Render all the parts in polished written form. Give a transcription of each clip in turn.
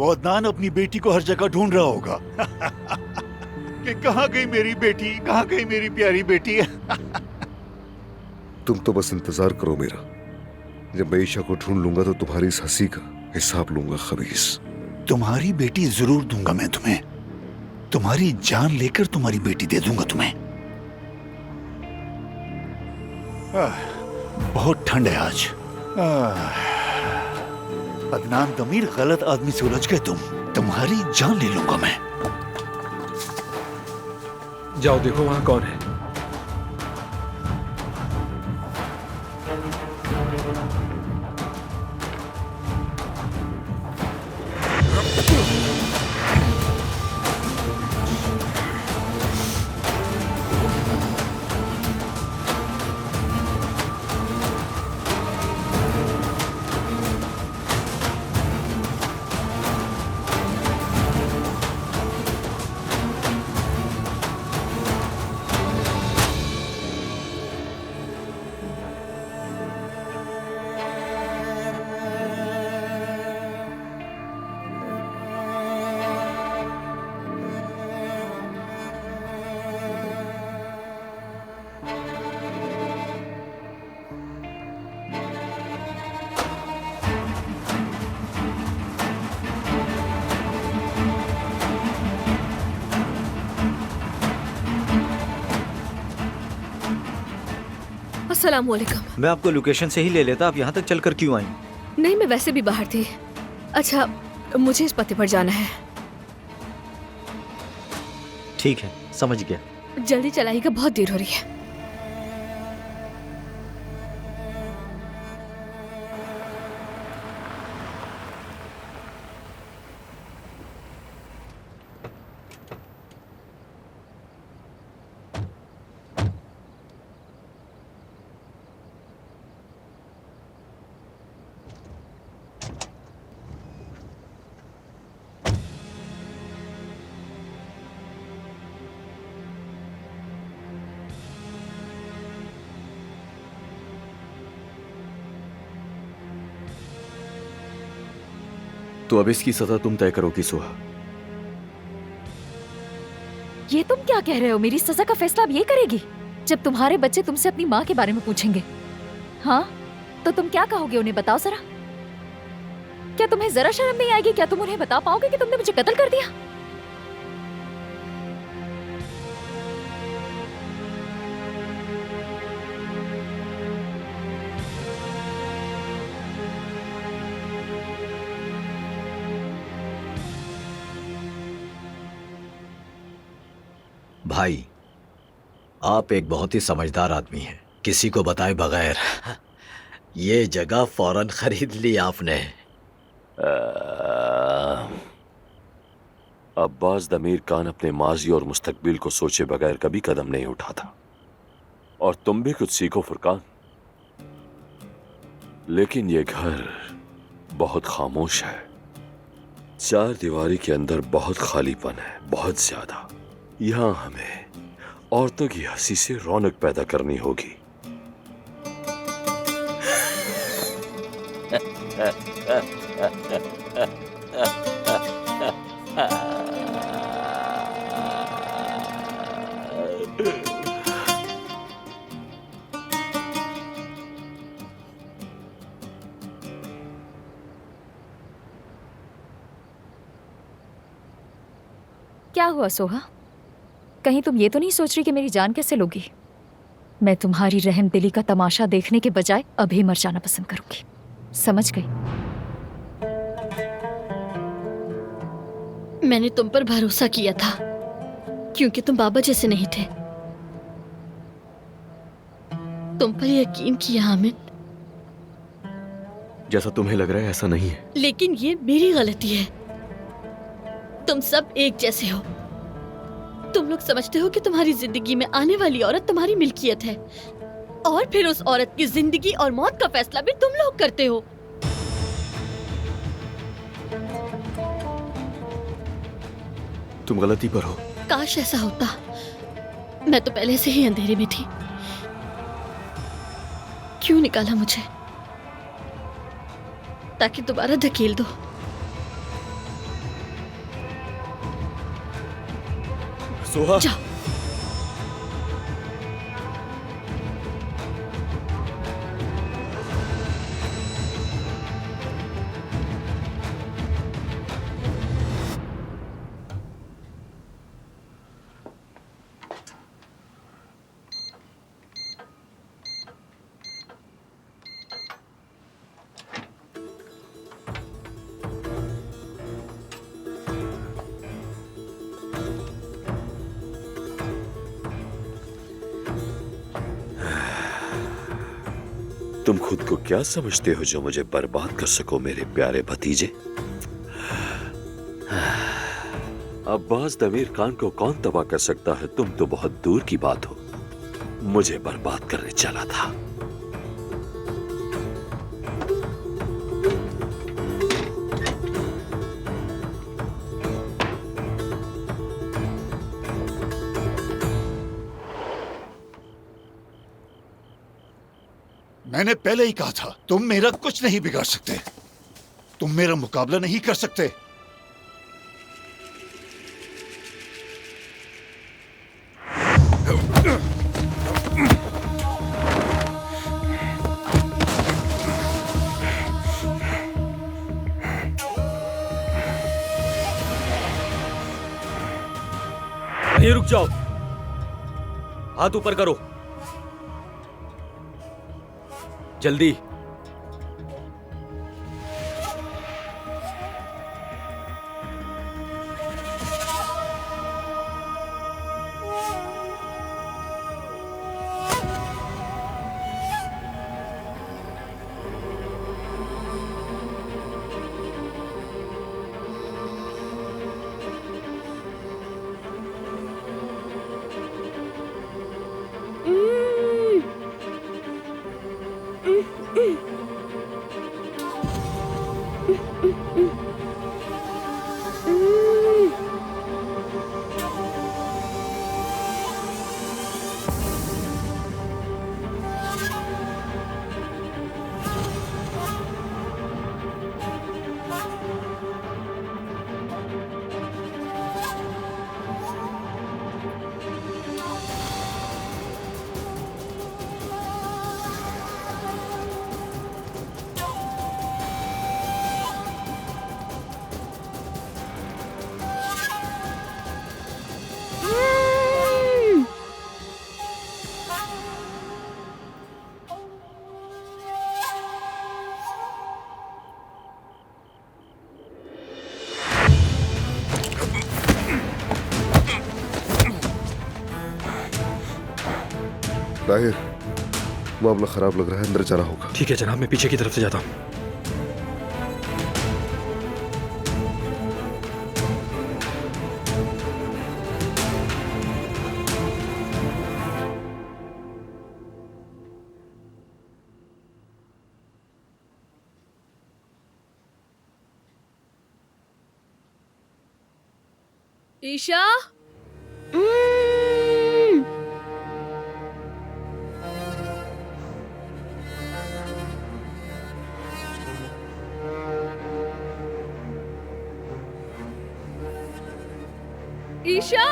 वो अदनान अपनी बेटी को हर जगह ढूंढ रहा होगा कि कहाँ गई मेरी बेटी, कहाँ गई मेरी प्यारी बेटी। तुम तो बस इंतजार करो मेरा। जब मैं ईशा को ढूंढ लूंगा तो तुम्हारी इस हंसी का हिसाब लूंगा खबीस। तुम्हारी बेटी जरूर दूंगा मैं तुम्हें। तुम्हारी जान लेकर तुम्हारी बेटी दे दूंगा तुम्हें। बहुत ठंड है आज। अदनान दमीर, गलत आदमी से उलझ गए तुम। तुम्हारी जान ले लूंगा मैं। जाओ देखो वहां कौन है। अस्सलामुअलैकुम। मैं आपको लोकेशन से ही ले लेता, आप यहाँ तक चलकर क्यों आई? नहीं, मैं वैसे भी बाहर थी। अच्छा, मुझे इस पते पर जाना है। ठीक है, समझ गया। जल्दी चलाइएगा, बहुत देर हो रही है। तो अब इसकी सजा तुम तय करोगी सुहा। ये तुम क्या कह रहे हो? मेरी सजा का फैसला अब ये करेगी? जब तुम्हारे बच्चे तुमसे अपनी माँ के बारे में पूछेंगे, हाँ, तो तुम क्या कहोगे उन्हें? बताओ जरा। क्या तुम्हें जरा शर्म नहीं आएगी? क्या तुम उन्हें बता पाओगे कि तुमने मुझे कत्ल कर दिया? भाई, आप एक बहुत ही समझदार आदमी हैं। किसी को बताए बगैर ये जगह फौरन खरीद ली आपने। अब्बास दमीर खान अपने माजी और मुस्तकबिल को सोचे बगैर कभी कदम नहीं उठाता। और तुम भी कुछ सीखो फुरकान। लेकिन ये घर बहुत खामोश है। चार दीवारी के अंदर बहुत खालीपन है, बहुत ज्यादा। यहां हमें औरतों की हंसी से रौनक पैदा करनी होगी। क्या हुआ सोहा? कहीं तुम ये तो नहीं सोच रही कि मेरी जान कैसे लोगी? मैं तुम्हारी रहमदिली का तमाशा देखने के बजाय अभी मर जाना पसंद करूंगी। समझ गई? मैंने तुम पर भरोसा किया था क्योंकि तुम बाबा जैसे नहीं थे। तुम पर यकीन किया हामिद। जैसा तुम्हें लग रहा है ऐसा नहीं है। लेकिन ये मेरी गलती है। तुम सब एक जैसे हो। तुम लोग समझते हो कि तुम्हारी जिंदगी में आने वाली औरत तुम्हारी मिल्कियत है और फिर उस औरत की जिंदगी और मौत का फैसला भी तुम लोग करते हो। तुम गलती पर हो। काश ऐसा होता। मैं तो पहले से ही अंधेरे में थी। क्यों निकाला मुझे? ताकि दोबारा धकेल दो। सुहा। जाओ। तुम खुद को क्या समझते हो जो मुझे बर्बाद कर सको मेरे प्यारे भतीजे? अब्बास दमीर खान को कौन तबाह कर सकता है? तुम तो बहुत दूर की बात हो। मुझे बर्बाद करने चला था। मैंने पहले ही कहा था तुम मेरा कुछ नहीं बिगाड़ सकते, तुम मेरा मुकाबला नहीं कर सकते। नहीं, रुक जाओ। हाथ ऊपर करो जल्दी। ताहिर, मामला खराब लग रहा है, अंदर जाना होगा। ठीक है जनाब, मैं पीछे की तरफ से जाता हूँ। ईशा, ईशा,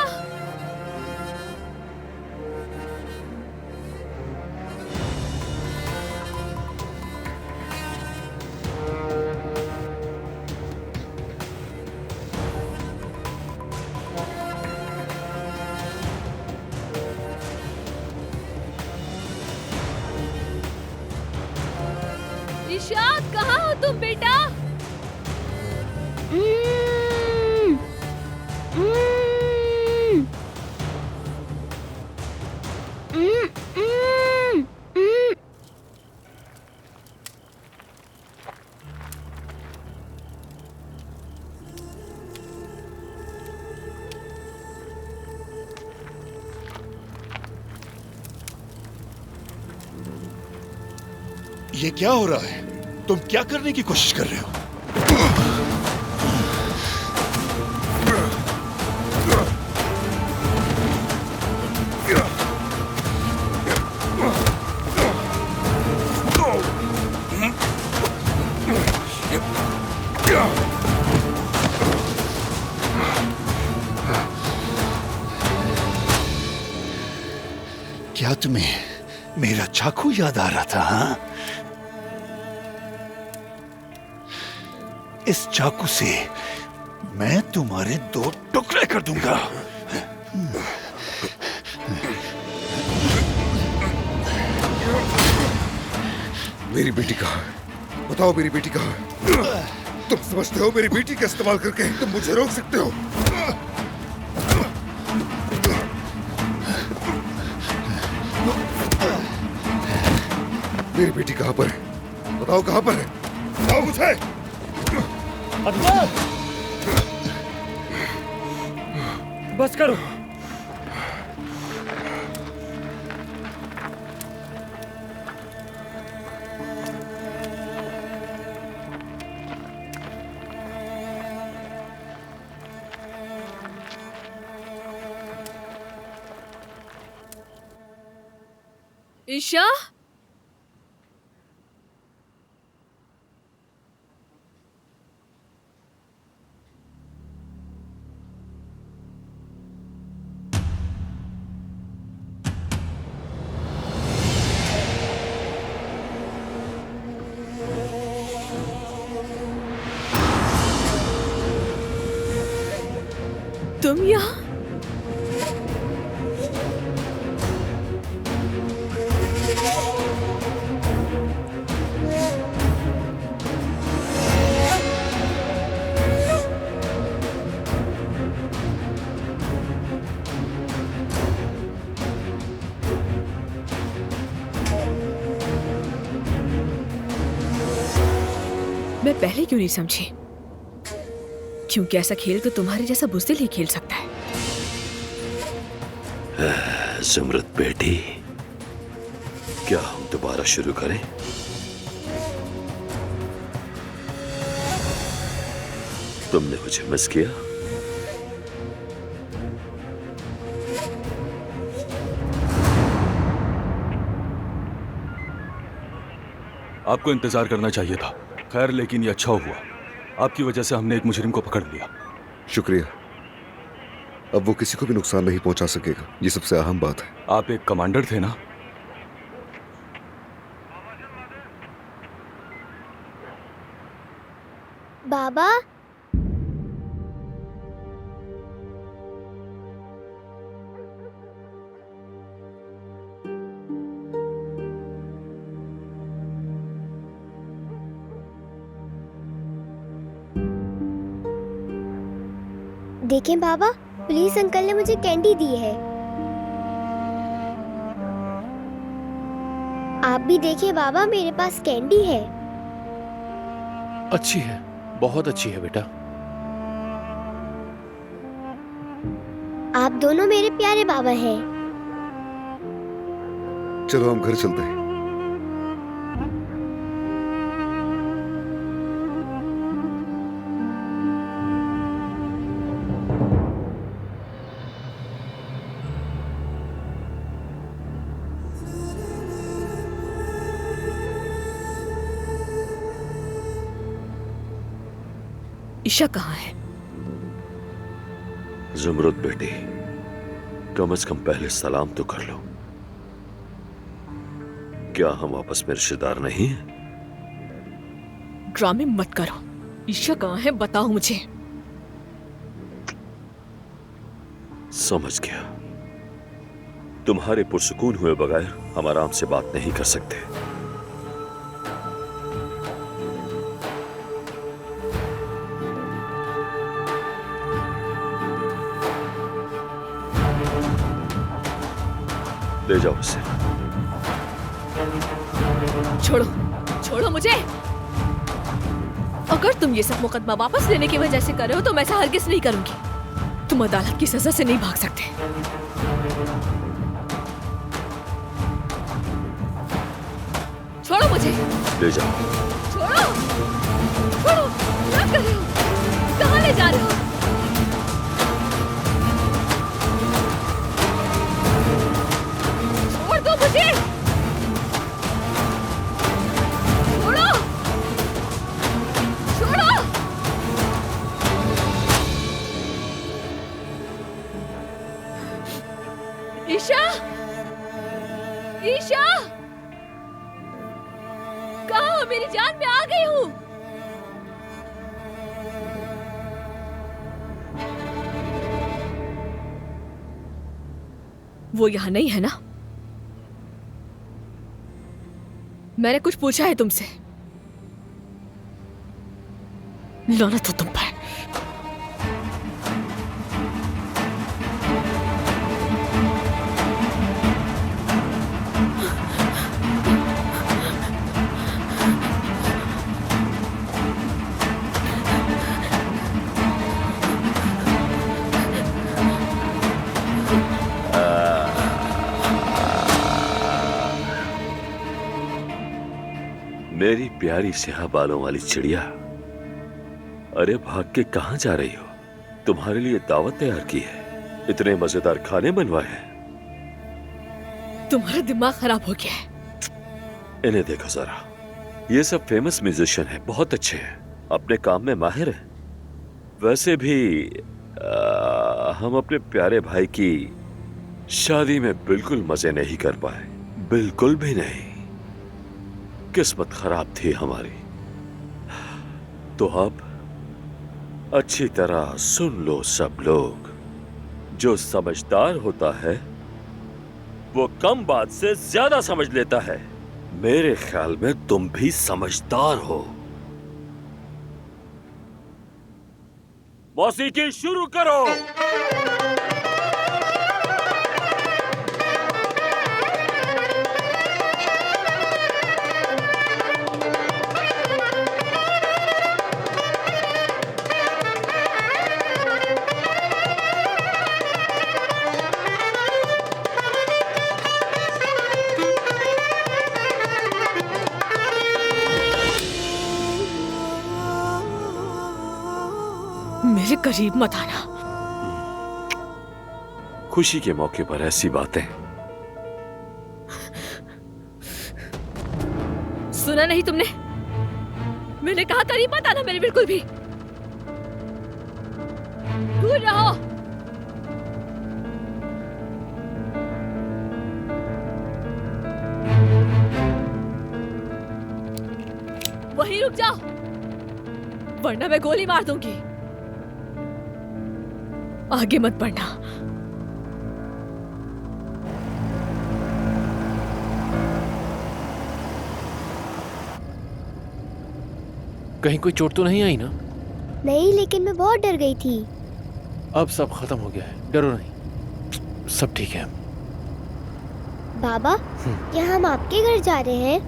ईशा, कहाँ हो तुम बेटा? ये क्या हो रहा है? तुम क्या करने की कोशिश कर रहे हो? क्या तुम्हें मेरा चाकू याद आ रहा था? हाँ, इस चाकू से मैं तुम्हारे 2 टुकड़े कर दूंगा। मेरी बेटी कहाँ है? बताओ मेरी बेटी कहाँ है? तुम समझते हो मेरी बेटी का इस्तेमाल करके तुम मुझे रोक सकते हो? मेरी बेटी कहाँ पर है? बताओ कहाँ पर है? बताओ मुझे। बस करो। ईशा, तुम यहाँ? मैं पहले क्यों नहीं समझी? क्योंकि ऐसा खेल तो तुम्हारे जैसा बुज़दिल ही खेल सकता है। जुमरत बेटी, क्या हम दोबारा शुरू करें? तुमने मुझे मिस किया? आपको इंतजार करना चाहिए था। खैर, लेकिन ये अच्छा हुआ। आपकी वजह से हमने एक मुजरिम को पकड़ लिया। शुक्रिया। अब वो किसी को भी नुकसान नहीं पहुंचा सकेगा, ये सबसे अहम बात है। आप एक कमांडर थे ना? बाबा, देखें बाबा, पुलिस अंकल ने मुझे कैंडी दी है। आप भी देखिए बाबा, मेरे पास कैंडी है। अच्छी है, बहुत अच्छी है बेटा। आप दोनों मेरे प्यारे बाबा हैं। चलो हम घर चलते हैं। ईशा कहाँ है? जुमरत बेटी, कम से कम पहले सलाम तो कर लो। क्या हम आपस में रिश्तेदार नहीं हैं? ड्रामे मत करो। ईशा कहाँ है बताओ मुझे। समझ गया। तुम्हारे पुरसुकून हुए बगैर हम आराम से बात नहीं कर सकते। ले जाओ इसे। छोड़ो, छोड़ो मुझे। अगर तुम ये सब मुकदमा वापस लेने की वजह से कर रहे हो तो मैं ऐसा हरगिज नहीं करूंगी। तुम अदालत की सजा से नहीं भाग सकते। छोड़ो मुझे। ले जाओ। छोड़ो, छोड़ो। क्या कर रहे हो? कहाँ ले जा रहे हो? छोड़ दो मुझे। छोड़ो, छोड़ो। ईशा, ईशा, कहाँ हो मेरी जान? मैं आ गई हूँ। वो यहाँ नहीं है ना? मैंने कुछ पूछा है तुमसे? लानत हो तुम पर। मेरी प्यारी स्याह बालों वाली चिड़िया, अरे भाग के कहां जा रही हो? तुम्हारे लिए दावत तैयार की है, इतने मजेदार खाने बनवाए हैं। तुम्हारा दिमाग खराब हो गया है। इन्हें देखो जरा, ये सब फेमस म्यूजिशियन हैं, बहुत अच्छे हैं, अपने काम में माहिर हैं। वैसे भी हम अपने प्यारे भाई की शादी में बिल्कुल मजे नहीं कर पाए, बिल्कुल भी नहीं। किस्मत खराब थी हमारी। तो अब अच्छी तरह सुन लो सब लोग, जो समझदार होता है वो कम बात से ज्यादा समझ लेता है। मेरे ख्याल में तुम भी समझदार हो। मौसीकी शुरू करो। मेरे करीब मत आना। खुशी के मौके पर ऐसी बातें। सुना नहीं तुमने? मैंने कहा करीब मत आना मेरे, बिल्कुल भी दूर रहो। वहीं रुक जाओ, वरना मैं गोली मार दूंगी। आगे मत बढ़ना। कहीं कोई चोट तो नहीं आई ना? नहीं, लेकिन मैं बहुत डर गई थी। अब सब खत्म हो गया है, डरो नहीं, सब ठीक है। बाबा, क्या हम आपके घर जा रहे हैं?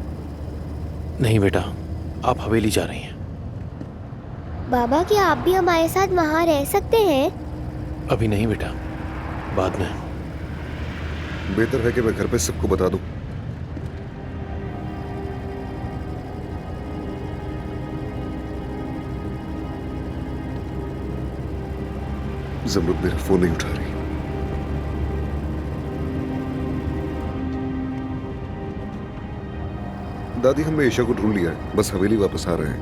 नहीं बेटा, आप हवेली जा रही हैं। बाबा, क्या आप भी हमारे साथ वहाँ रह सकते हैं? अभी नहीं बेटा, बाद में। बेहतर है कि मैं घर पे सबको बता दूं। जमरुद मेरा फोन नहीं उठा रही। दादी, हमने ईशा को ढूंढ लिया है, बस हवेली वापस आ रहे हैं।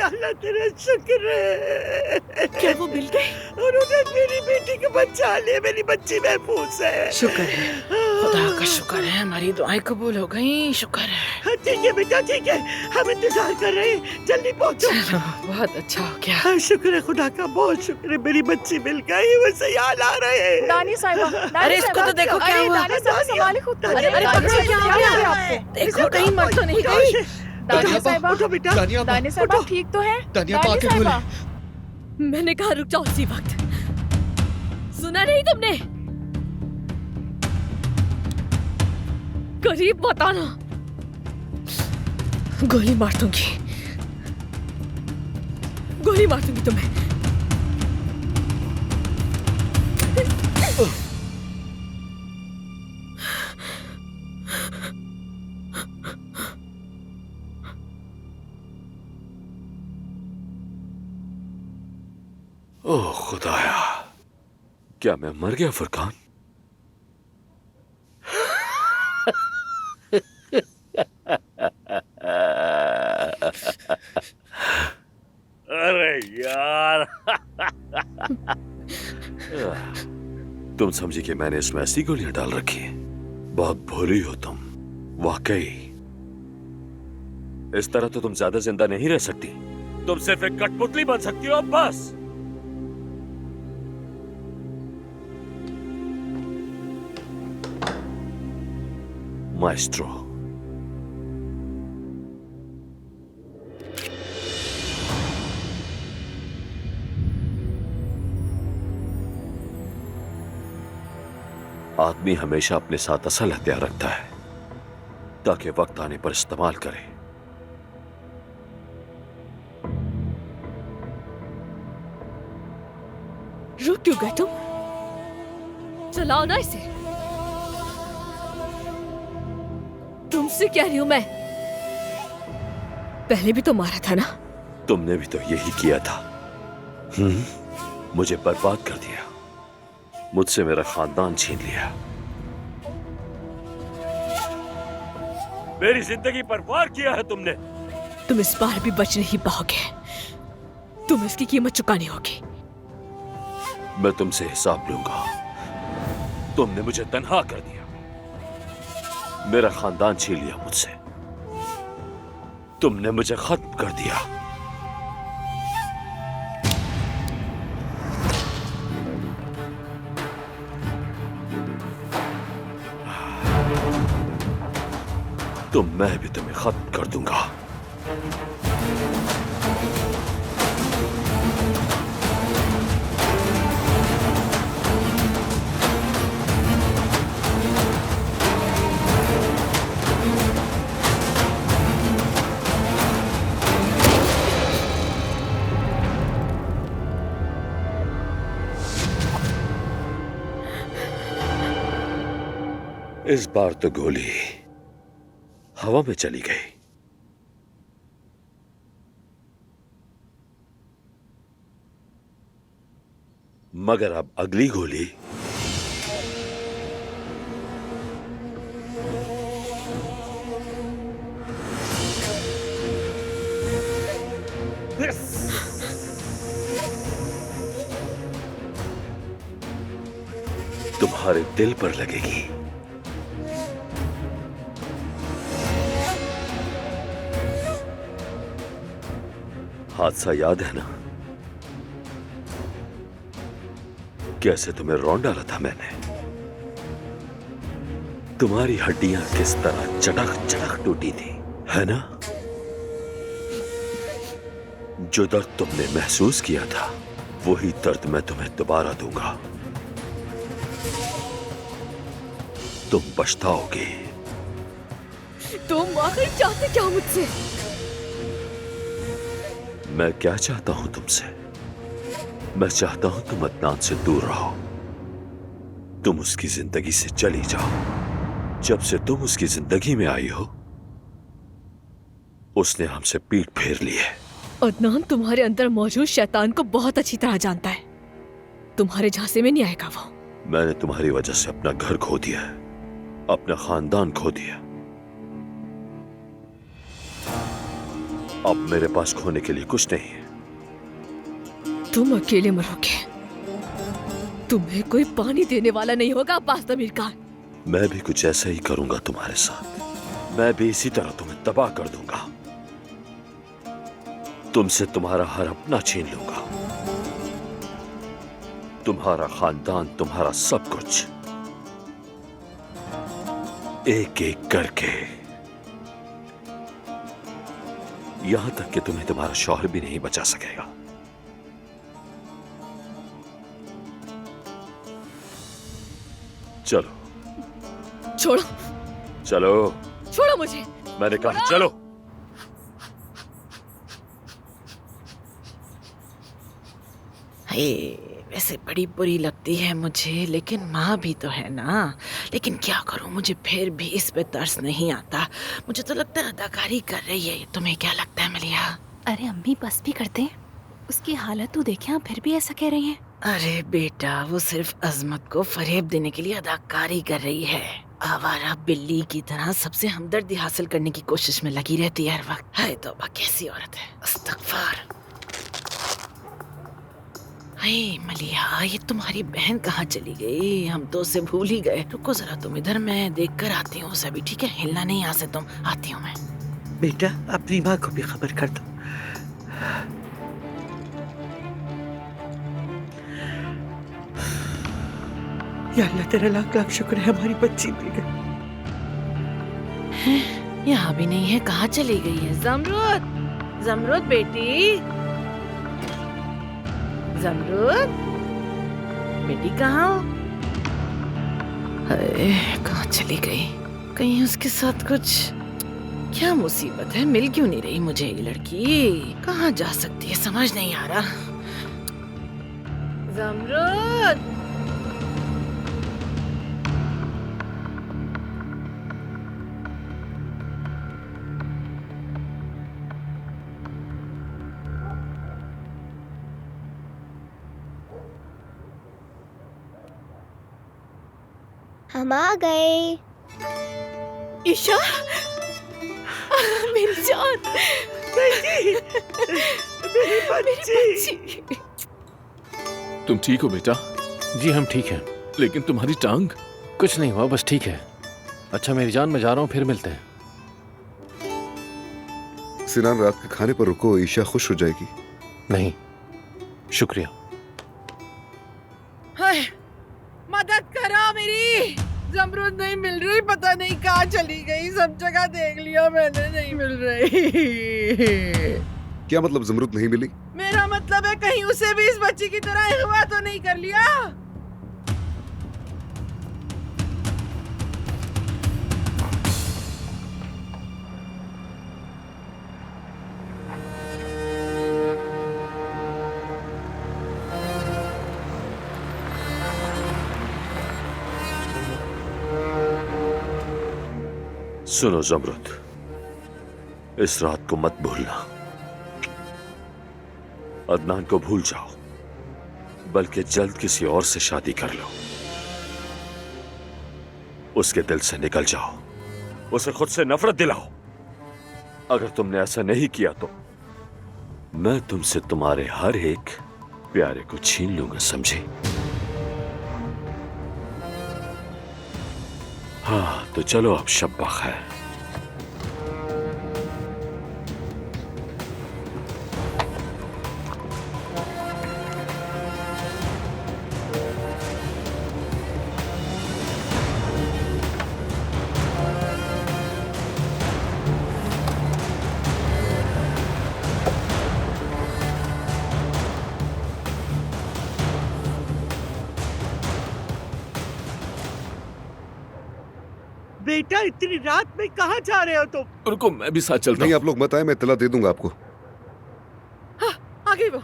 अल्लाह तेरा शुक्र है। क्या वो मिल गए? उन्होंने मेरी बेटी को बचा लिया, मेरी बच्ची महफूज है। शुक्र है, खुदा का शुक्र है, हमारी दुआएं कबूल हो गई, शुक्र है। ठीक है बेटा, ठीक है, हम इंतजार कर रहे हैं, जल्दी पहुंचो। चलो, बहुत अच्छा हो गया। शुक्र है खुदा का, बहुत शुक्र है, मेरी बच्ची मिल गई। वो सयाल आ रहे हैं। दानी साहिबा, अरे इसको तो देखो क्या हुआ। अरे बच्चे क्या हो गया आपको? देखो कहीं मर तो नहीं गई। दानी साहिबा, दानी साहिबा ठीक तो है? दानी साहिबा, मैंने कहा रुक जाओ उसी वक्त। सुना नहीं तुमने? करीब मत आना, गोली मार दूंगी, गोली मार दूंगी तुम्हें। ओह खुदाया, क्या मैं मर गया फुरकान? अरे यार तुम समझी कि मैंने इसमें ऐसी गोलियां डाल रखी हैं? बहुत भोली हो तुम, वाकई। इस तरह तो तुम ज्यादा जिंदा नहीं रह सकती। तुम सिर्फ एक कठपुतली बन सकती हो, बस। माएस्ट्रो, आदमी हमेशा अपने साथ असल हथियार रखता है ताकि वक्त आने पर इस्तेमाल करे। रुक क्यों गए तुम? चलाओ ना इसे। तुमसे कह रही हूं मैं, पहले भी तो मारा था ना? तुमने भी तो यही किया था। मुझे बर्बाद कर दिया, मुझसे मेरा खानदान छीन लिया, मेरी जिंदगी पर वार किया है तुमने। तुम इस बार भी बच नहीं पाओगे, तुम इसकी कीमत चुकानी होगी। मैं तुमसे हिसाब लूंगा। तुमने मुझे तन्हा कर दिया, मेरा खानदान छीन लिया मुझसे, तुमने मुझे खत्म कर दिया। तो मैं भी तुम्हें खत्म कर दूंगा। इस बार तो गोली हवा में चली गई। मगर अब अगली गोली तुम्हारे दिल पर लगेगी। हादसा याद है ना? कैसे तुम्हें रौंद डाला था मैंने? तुम्हारी हड्डियां किस तरह चटक चटक टूटी थी, है ना? जो दर्द तुमने महसूस किया था, वही दर्द मैं तुम्हें दोबारा दूंगा। तुम पछताओगे। तुम आखिर चाहते क्या मुझसे? मैं क्या चाहता हूं तुमसे? मैं चाहता हूं तुम अदनान से दूर रहो, तुम उसकी जिंदगी से चली जाओ। जब से तुम उसकी जिंदगी में आई हो, उसने हमसे पीठ फेर ली है। अदनान तुम्हारे अंदर मौजूद शैतान को बहुत अच्छी तरह जानता है, तुम्हारे झांसे में नहीं आएगा वो। मैंने तुम्हारी वजह से अपना घर खो दिया है, अपना खानदान खो दिया। अब मेरे पास खोने के लिए कुछ नहीं है। तुम अकेले मरोगे, तुम्हें कोई पानी देने वाला नहीं होगा अब्बास ज़मीर खान। मैं भी कुछ ऐसा ही करूंगा तुम्हारे साथ। मैं भी इसी तरह तुम्हें तबाह कर दूंगा, तुमसे तुम्हारा हर अपना छीन लूंगा, तुम्हारा खानदान, तुम्हारा सब कुछ, एक एक करके, यहां तक कि तुम्हें तुम्हारा शौहर भी नहीं बचा सकेगा। चलो छोड़ो, चलो, छोड़ो मुझे। मैंने कहा चलो। वैसे बड़ी बुरी लगती है मुझे, लेकिन माँ भी तो है ना। लेकिन क्या करूँ, मुझे फिर भी इस पे तरस नहीं आता। मुझे तो लगता है अदाकारी कर रही है। तुम्हें क्या लगता है मलिया? अरे अम्मी बस भी करते हैं, उसकी हालत तो देखें, आप फिर भी ऐसा कह रही हैं। अरे बेटा, वो सिर्फ अजमत को फरेब देने के लिए अदाकारी कर रही है। आवारा बिल्ली की तरह सबसे हमदर्दी हासिल करने की कोशिश में लगी रहती है हर वक्त। हाय तौबा, कैसी औरत है। अस्तगफार। हाय मलिया, ये तुम्हारी बहन कहाँ चली गई? हम तो उसे भूल ही गए। रुको जरा तुम इधर, मैं देख कर आती हूँ उसे भी, ठीक है? हिलना नहीं यहाँ से तुम। आती हूँ मैं। बेटा अपनी माँ को भी खबर कर दो। या अल्लाह तेरा लाख लाख शुक्र है हमारी बच्ची मिल गई। यहाँ भी नहीं है, कहाँ चली गई है? जमरूद, जमरूद बेटी, जमरूद बेटी कहाँ हो? हाय, कहाँ चली गई? कहीं उसके साथ कुछ, क्या मुसीबत है? मिल क्यों नहीं रही मुझे ये लड़की? कहाँ जा सकती है समझ नहीं आ रहा। जमरूद, हम आ गए। ईशा, मेरी जान, मेरी बच्ची। तुम ठीक हो बेटा? जी हम ठीक हैं। लेकिन तुम्हारी टांग? कुछ नहीं हुआ, बस ठीक है। अच्छा मेरी जान, मैं जा रहा हूँ, फिर मिलते हैं। सिनान, रात के खाने पर रुको, ईशा खुश हो जाएगी। नहीं शुक्रिया। हाय, मदद करो मेरी। जमरूद नहीं मिल रही, पता नहीं कहाँ चली गई। सब जगह देख लिया मैंने, नहीं मिल रही। क्या मतलब जमरूद नहीं मिली? मेरा मतलब है कहीं उसे भी इस बच्ची की तरह अगवा तो नहीं कर लिया। सुनो जमरूद, इस रात को मत भूलना। अदनान को भूल जाओ, बल्कि जल्द किसी और से शादी कर लो। उसके दिल से निकल जाओ, उसे खुद से नफरत दिलाओ। अगर तुमने ऐसा नहीं किया तो मैं तुमसे तुम्हारे हर एक प्यारे को छीन लूंगा, समझे? हाँ तो चलो अब शब्बा खैर। बेटा इतनी रात में कहाँ जा रहे हो तुम? रुको मैं भी साथ चलता हूँ। नहीं, आप लोग मत आए, मैं इत्तला दे दूंगा आपको। हाँ, आ गई वो।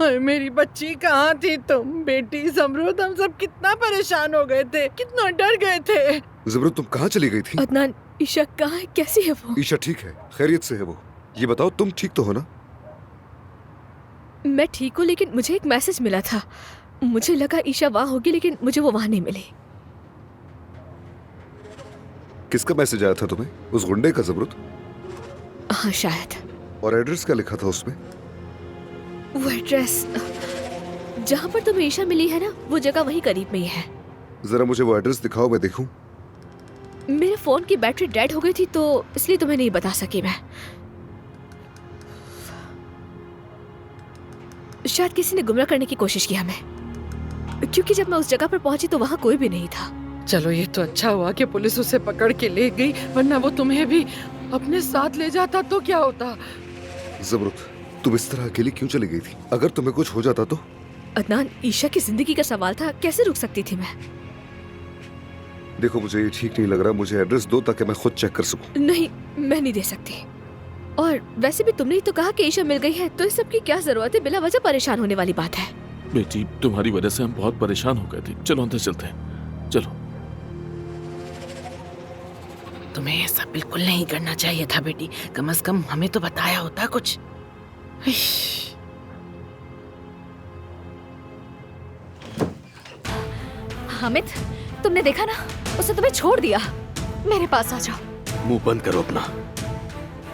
हाय, मेरी बच्ची कहाँ थी तुम? बेटी जमरूद, हम सब कितना परेशान हो गए थे, कितना डर गए थे। जमरूद तुम कहाँ चली गई थी? अदनान, ईशा कहाँ है? कैसी है वो? ईशा ठीक है, खैरियत से है वो। ये बताओ तुम ठीक तो हो ना? मैं ठीक हूँ, लेकिन मुझे एक मैसेज मिला था। मुझे लगा ईशा वहाँ होगी, लेकिन मुझे वो वहाँ नहीं मिली। किसका मैसेज आया था तुम्हें? उस गुंडे का जमरूद? हाँ शायद। और एड्रेस क्या लिखा था उसमें? वो एड्रेस जहाँ पर तुम्हें ईशा मिली है ना, वो जगह वहीं करीब में ही है। जरा मुझे वो एड्रेस दिखाओ, मैं देखूं। मेरे फोन की बैटरी डेड हो गई थी, तो इसलिए तुम्हें नहीं बता सकी मैं। शायद किसी ने गुमराह करने की कोशिश की हमें, क्योंकि जब मैं उस जगह पर पहुंची तो वहाँ कोई भी नहीं था। चलो ये तो अच्छा हुआ कि पुलिस उसे पकड़ के ले गई, वरना वो तुम्हें भी अपने साथ ले जाता तो क्या होता। जमरूद तुम इस तरह अकेली क्यों चली गई थी? अगर तुम्हें कुछ हो जाता तो? अदनान, ईशा की जिंदगी का सवाल था, कैसे रुक सकती थी मैं? देखो मुझे ये ठीक नहीं लग रहा, मुझे एड्रेस दो ताकि मैं खुद चेक कर सकूं। नहीं, मैं नहीं दे सकती। और वैसे भी तुमने ही तो कहा कि ईशा मिल गई है, तो इस सब की क्या जरूरत है? बिला वजह परेशान होने वाली बात है। बेटी तुम्हारी वजह से हम बहुत परेशान हो गए थे। चलो अंदर चलते हैं, चलो। तुम्हें ऐसा बिल्कुल नहीं करना चाहिए था बेटी, कम से कम हमें तो बताया होता कुछ। हामिद, तुमने देखा ना, उसने तुम्हें छोड़ दिया। मेरे पास आ जाओ। मुंह बंद करो अपना,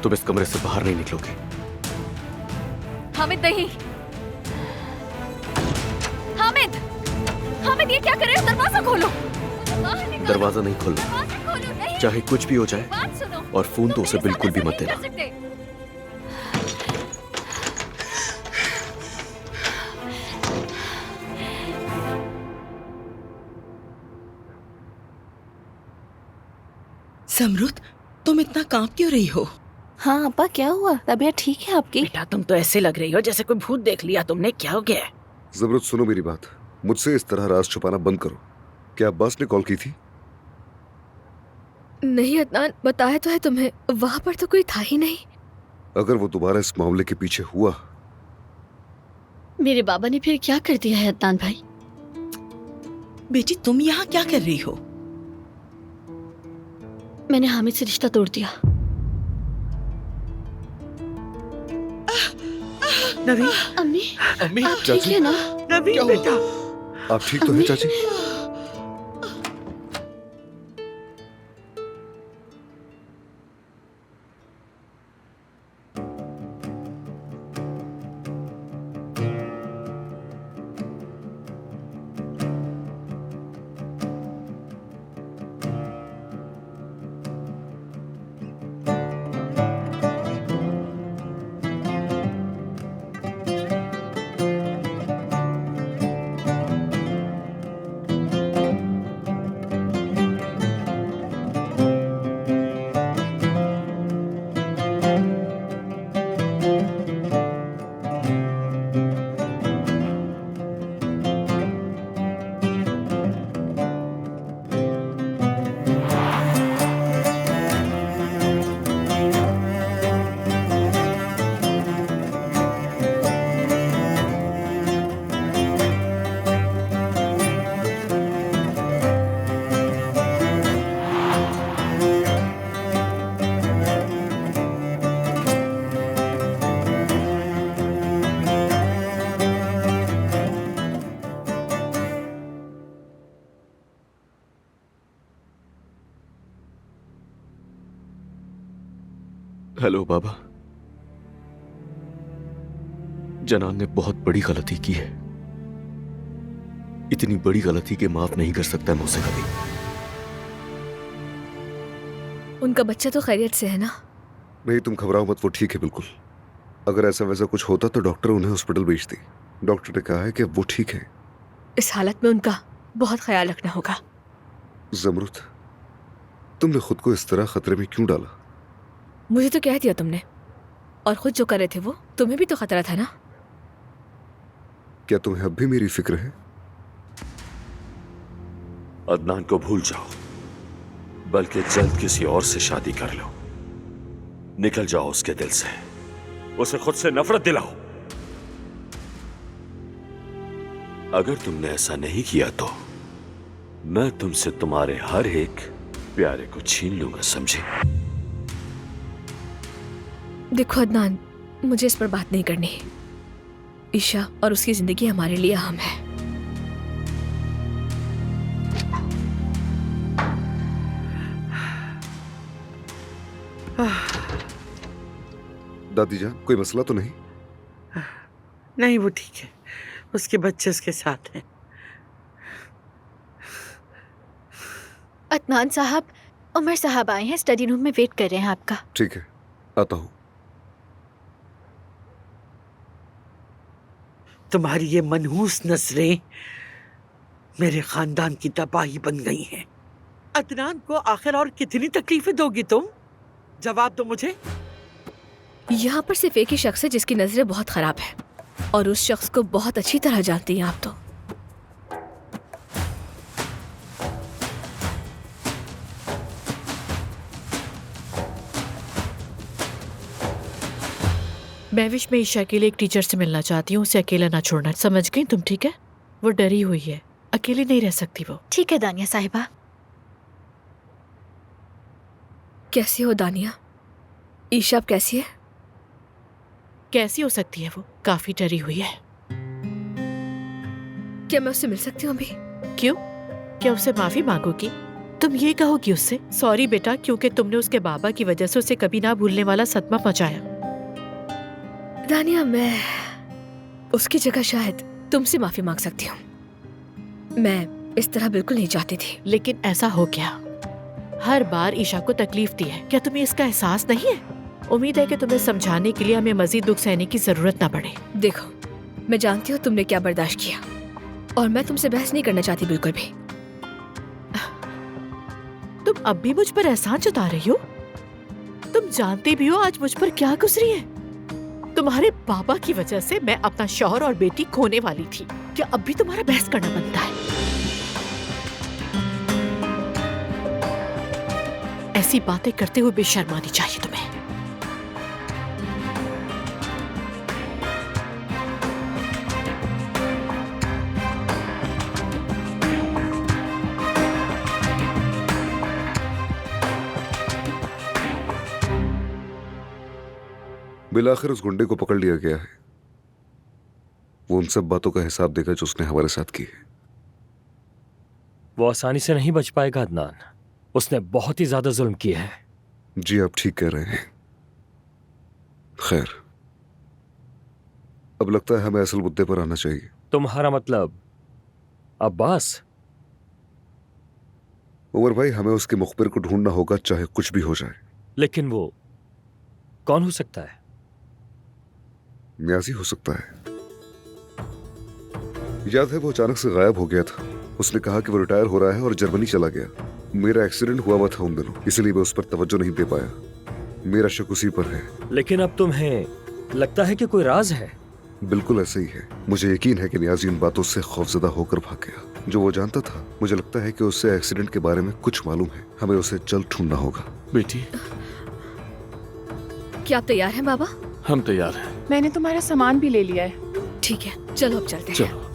तुम इस कमरे से बाहर नहीं निकलोगे। हामिद नहीं, हामिद, हामिद ये क्या कर रहे हो? दरवाजा खोलो। बाहर निकालो। दरवाजा नहीं खोलना, दरवाजा खोलो। नहीं, चाहे कुछ भी हो जाए। बात सुनो। और फोन तो तुम उसे मेरे बिल्कुल साथ भी ऐसे मत नहीं देना। कर सकते। समरुत, तुम इतना कांप क्यों रही हो? हाँ अब्बा, क्या हुआ? तबीयत ठीक है आपकी? बेटा तुम तो ऐसे लग रही हो जैसे कोई भूत देख लिया तुमने। क्या हो गया? जमरुत सुनो मेरी बात, मुझसे इस तरह राज छुपाना बंद करो। क्या अब्बास ने कॉल की थी? नहीं अदनान, बताया तो है तुम्हें, वहां पर तो कोई था ही नहीं। अगर वो दोबारा इस मामले के पीछे हुआ। मेरे बाबा ने फिर क्या कर दिया है अदनान भाई? बेटी तुम यहाँ क्या कर रही हो? मैंने हामिद से रिश्ता तोड़ दिया। नवीन, अम्मी, अम्मी, आप ठीक चाची, है ना? नवीन बेटा, आप ठीक तो हैं चाची? हेलो बाबा। जनान ने बहुत बड़ी गलती की है। इतनी बड़ी गलती के माफ नहीं कर सकता मुझसे कभी। उनका बच्चा तो खैरियत से है ना? नहीं तुम घबराओ मत, वो ठीक है बिल्कुल। अगर ऐसा वैसा कुछ होता तो डॉक्टर उन्हें हॉस्पिटल भेजती। डॉक्टर ने कहा है कि वो ठीक है। इस हालत में उनका बहुत ख्याल रखना होगा। जमरुत, तुमने खुद को इस तरह खतरे में क्यों डाला? मुझे तो कह दिया तुमने, और खुद जो कर रहे थे वो तुम्हें भी तो खतरा था ना। क्या तुम्हें अब भी मेरी फिक्र है? अदनान को भूल जाओ, बल्कि जल्द किसी और से शादी कर लो। निकल जाओ उसके दिल से, उसे खुद से नफरत दिलाओ। अगर तुमने ऐसा नहीं किया तो मैं तुमसे तुम्हारे हर एक प्यारे को छीन लूंगा, समझे? देखो अदनान, मुझे इस पर बात नहीं करनी। ईशा और उसकी जिंदगी हमारे लिए अहम है। दादी जान, कोई मसला तो नहीं? नहीं वो ठीक है, उसके बच्चे उसके साथ हैं। अदनान साहब, उमर साहब आए हैं, स्टडी रूम में वेट कर रहे हैं आपका। ठीक है, आता हूँ। तुम्हारी ये मनहूस नजरें मेरे खानदान की तबाही बन गई हैं। अदनान को आखिर और कितनी तकलीफें दोगी तुम? जवाब दो मुझे। यहाँ पर सिर्फ एक ही शख्स है जिसकी नजरें बहुत खराब है, और उस शख्स को बहुत अच्छी तरह जानती हैं आप तो। महविश में ईशा के लिए एक टीचर से मिलना चाहती हूँ, उसे अकेला ना छोड़ना, समझ गई तुम? ठीक है, वो डरी हुई है, अकेली नहीं रह सकती वो। ठीक है दानिया साहिबा। कैसी हो दानिया? ईशा अब कैसी है? कैसी हो सकती है वो? काफी डरी हुई है। क्या मैं उससे मिल सकती हूँ अभी? क्यों? क्या उससे माफी मांगोगी? तुम ये कहोगी उससे, सॉरी बेटा, क्योंकि तुमने उसके बाबा की वजह से उसे कभी ना भूलने वाला सदमा पहुंचाया। दानिया, मैं उसकी जगह शायद तुमसे माफी मांग सकती हूँ। मैं इस तरह बिल्कुल नहीं चाहती थी। लेकिन ऐसा हो गया। हर बार ईशा को तकलीफ दी है, क्या तुम्हें इसका एहसास नहीं है? उम्मीद है कि तुम्हें समझाने के लिए हमें मजीद दुख सहने की जरूरत ना पड़े। देखो, मैं जानती हूँ तुमने क्या बर्दाश्त किया और मैं तुमसे बहस नहीं करना चाहती बिल्कुल भी। तुम अब भी मुझ पर एहसान जता रही हो? तुम जानती भी हो आज मुझ पर क्या गुजरी है। तुम्हारे पापा की वजह से मैं अपना शौहर और बेटी खोने वाली थी। क्या अब भी तुम्हारा बहस करना बनता है? ऐसी बातें करते हुए बेशर्म आनी चाहिए तुम्हें। बिलाखिर उस गुंडे को पकड़ लिया गया है। वो उन सब बातों का हिसाब देगा जो उसने हमारे साथ की है। वो आसानी से नहीं बच पाएगा अदनान, उसने बहुत ही ज्यादा जुल्म किया है। जी आप ठीक कह रहे हैं। खैर, अब लगता है हमें असल मुद्दे पर आना चाहिए। तुम्हारा मतलब अब्बास? उमर भाई, हमें उसके मुखबिर को ढूंढना होगा, चाहे कुछ भी हो जाए। लेकिन वो कौन हो सकता है? न्याजी हो सकता है। याद है वो अचानक से गायब हो गया था। उसने कहा कि वो रिटायर हो रहा है और जर्मनी चला गया। मेरा एक्सीडेंट हुआ था उन दिनों, इसलिए मैं उस पर तवज्जो नहीं दे पाया। मेरा शक उसी पर है। लेकिन अब तुम्हें लगता है कि कोई राज है? बिल्कुल ऐसे ही है। मुझे यकीन है कि न्याजी इन बातों से खौफजदा होकर भाग गया जो वो जानता था। मुझे लगता है कि उससे एक्सीडेंट के बारे में कुछ मालूम है। हमें उसे जल्द ढूंढना होगा। बेटी, क्या आप तैयार हैं बाबा? हम तैयार हैं। मैंने तुम्हारा सामान भी ले लिया है। ठीक है, चलो अब चलते हैं। चलो।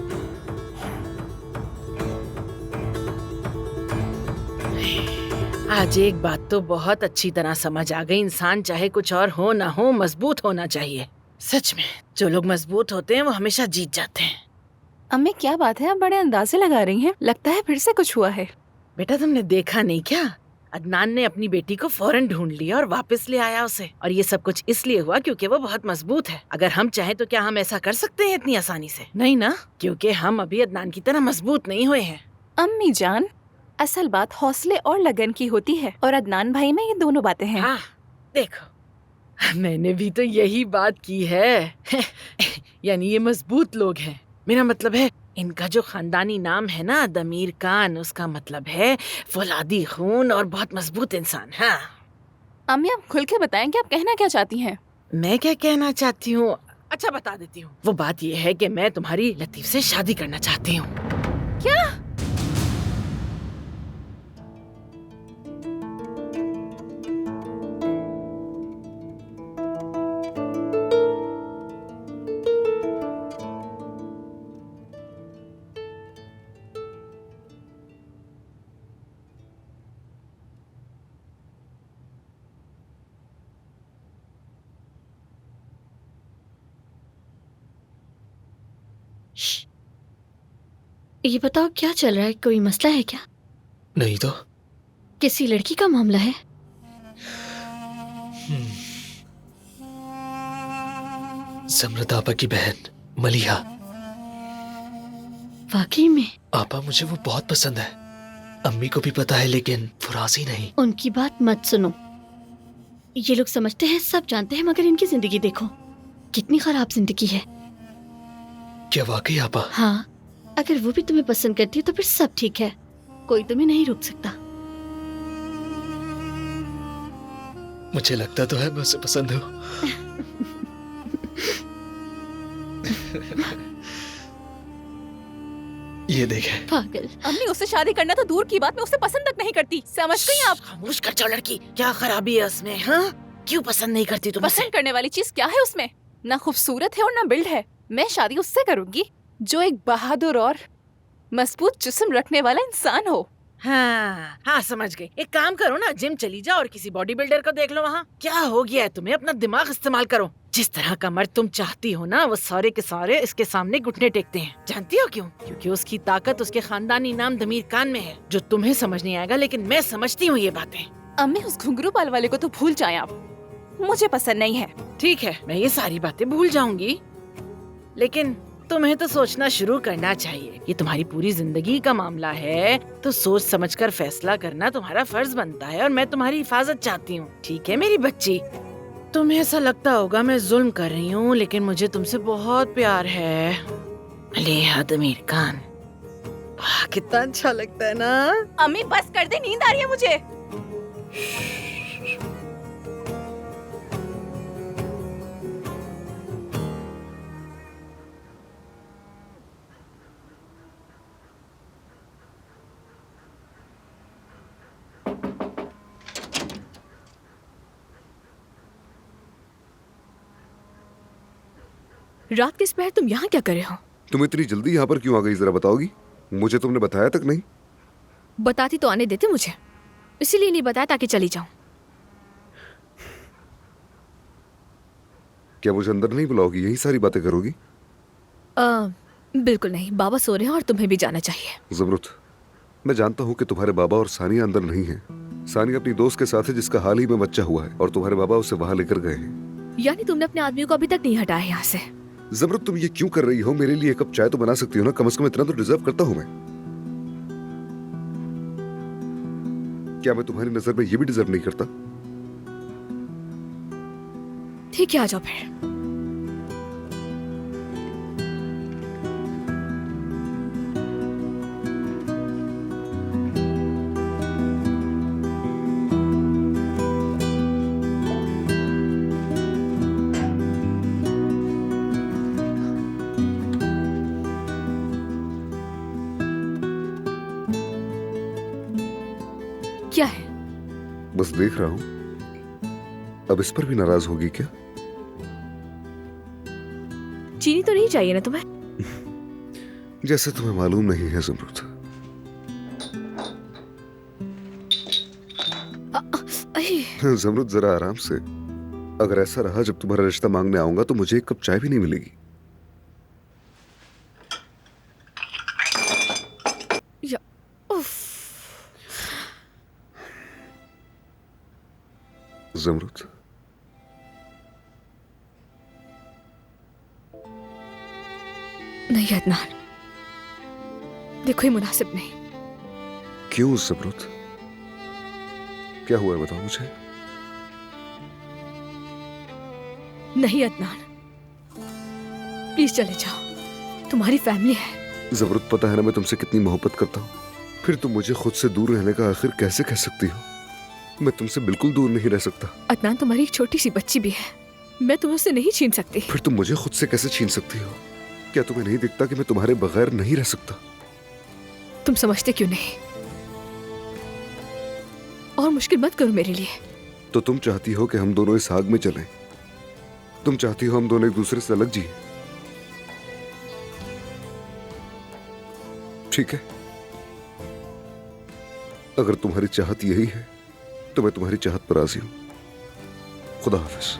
आज एक बात तो बहुत अच्छी तरह समझ आ गई, इंसान चाहे कुछ और हो ना हो, मजबूत होना चाहिए। सच में जो लोग मजबूत होते हैं वो हमेशा जीत जाते हैं। अम्मी क्या बात है, आप बड़े अंदाजे लगा रही हैं। लगता है फिर से कुछ हुआ है। बेटा तुमने देखा नहीं क्या? अदनान ने अपनी बेटी को फौरन ढूंढ लिया और वापस ले आया उसे। और ये सब कुछ इसलिए हुआ क्योंकि वो बहुत मजबूत है। अगर हम चाहें तो क्या हम ऐसा कर सकते हैं इतनी आसानी से? नहीं ना, क्योंकि हम अभी अदनान की तरह मजबूत नहीं हुए हैं। अम्मी जान, असल बात हौसले और लगन की होती है और अदनान भाई में ये दोनों बातें हैं। हाँ, देखो मैंने भी तो यही बात की है। यानी ये मजबूत लोग हैं। मेरा मतलब है इनका जो खानदानी नाम है ना, दमीर खान, उसका मतलब है फौलादी खून और बहुत मजबूत इंसान। हाँ अम्मी आप खुल के बताएं कि आप कहना क्या चाहती हैं? मैं क्या कहना चाहती हूँ? अच्छा बता देती हूँ। वो बात ये है कि मैं तुम्हारी लतीफ से शादी करना चाहती हूँ। क्या? ये बताओ क्या चल रहा है? कोई मसला है क्या? नहीं तो। किसी लड़की का मामला है? जमरत आपा की बहन मलिहा। वाकई में? आपा मुझे वो बहुत पसंद है। अम्मी को भी पता है, लेकिन फुरासी नहीं। उनकी बात मत सुनो। ये लोग समझते हैं सब जानते हैं, मगर इनकी जिंदगी देखो कितनी खराब जिंदगी है। क्या वाकई आपा? हाँ, अगर वो भी तुम्हें पसंद करती है तो फिर सब ठीक है। कोई तुम्हें नहीं रोक सकता। मुझे लगता तो है मैं उसे पसंद हूँ। ये देखे। पागल। अम्मी उससे शादी करना तो दूर की बात, मैं उसे पसंद तक नहीं करती। समझ गई आप? खामोश कर जाओ लड़की। क्या खराबी है उसमें? हाँ, क्यों पसंद नहीं करती तुम? पसंद करने वाली चीज क्या है उसमें? ना खूबसूरत है और ना बिल्ड है। मैं शादी उससे करूंगी जो एक बहादुर और मजबूत जिस्म रखने वाला इंसान हो। हाँ हाँ, समझ गई। एक काम करो ना, जिम चली जाओ और किसी बॉडी बिल्डर को देख लो वहाँ। क्या हो गया है तुम्हें? अपना दिमाग इस्तेमाल करो। जिस तरह का मर्द तुम चाहती हो ना, वो सारे के सारे इसके सामने घुटने टेकते हैं। जानती हो क्यों? क्योंकि उसकी ताकत उसके खानदानी नाम दमीर खान में है, जो तुम्हें समझ नहीं आएगा, लेकिन मैं समझती हूँ ये बातें। अम्मी उस घुंघरू बाल वाले को तो भूल जाएं आप। मुझे पसंद नहीं है। ठीक है, मैं ये सारी बातें भूल जाऊंगी, लेकिन तुम्हें तो सोचना शुरू करना चाहिए। ये तुम्हारी पूरी जिंदगी का मामला है, तो सोच समझकर फैसला करना तुम्हारा फर्ज बनता है और मैं तुम्हारी हिफाजत चाहती हूँ। ठीक है मेरी बच्ची? तुम्हें ऐसा लगता होगा मैं जुल्म कर रही हूँ, लेकिन मुझे तुमसे बहुत प्यार है। मलिहा अमीर खान, वाह कितना अच्छा लगता है ना। अम्मी बस कर दे, नींद आ रही है मुझे। रात के इस पहर तुम यहाँ क्या कर रहे हो? तुम इतनी जल्दी यहाँ पर क्यों आ गई, जरा बताओगी? मुझे तुमने बताया तक नहीं। बताती तो आने देते मुझे, इसीलिए नहीं बताया ताकि चली जाऊं। क्या मुझे अंदर नहीं बुलाओगी, यही सारी बातें करोगी? बिल्कुल नहीं, बाबा सो रहे हैं और तुम्हें भी जाना चाहिए। ज़मरुद, मैं जानता हूँ कि तुम्हारे बाबा और सानिया अंदर नहीं है। सानिया अपनी दोस्त के साथ है जिसका हाल ही में बच्चा हुआ है, और तुम्हारे बाबा उसे वहां लेकर गए हैं। यानी तुमने अपने आदमी को अभी तक नहीं हटाया यहाँ से? ज़मरुद, तुम ये क्यों कर रही हो? मेरे लिए एक कप चाय तो बना सकती हो ना, कम से कम इतना तो डिजर्व करता हूँ मैं। क्या मैं तुम्हारी नजर में ये भी डिजर्व नहीं करता? ठीक है, आ जाओ फिर। क्या है? बस देख रहा हूं। अब इस पर भी नाराज होगी क्या? चीनी तो नहीं चाहिए ना तुम्हें? जैसे तुम्हें मालूम नहीं है ज़मरुद। ज़मरुद, जरा आराम से। अगर ऐसा रहा जब तुम्हारा रिश्ता मांगने आऊंगा तो मुझे एक कप चाय भी नहीं मिलेगी। ज़मरुद, नहीं अदनान, देखो ये मुनासिब नहीं। क्यों ज़मरुद? क्या हुआ है बताओ मुझे। नहीं अदनान, प्लीज चले जाओ, तुम्हारी फैमिली है। ज़मरुद, पता है ना मैं तुमसे कितनी मोहब्बत करता हूँ, फिर तुम मुझे खुद से दूर रहने का आखिर कैसे कह सकती हो? मैं तुमसे बिल्कुल दूर नहीं रह सकता। अदनान, तुम्हारी एक छोटी सी बच्ची भी है, मैं तुम्हें उससे नहीं छीन सकती। फिर तुम मुझे खुद से कैसे छीन सकती हो? क्या तुम्हें नहीं दिखता कि मैं तुम्हारे बगैर नहीं रह सकता? तुम समझते क्यों नहीं? और मुश्किल मत करो मेरे लिए। तो तुम चाहती हो कि हम दोनों इस आग में चलें? तुम चाहती हो हम दोनों एक दूसरे से अलग जिए? ठीक है, अगर तुम्हारी चाहत यही है तो मैं तुम्हारी चाहत पर राजी हूं। खुदा हाफिज।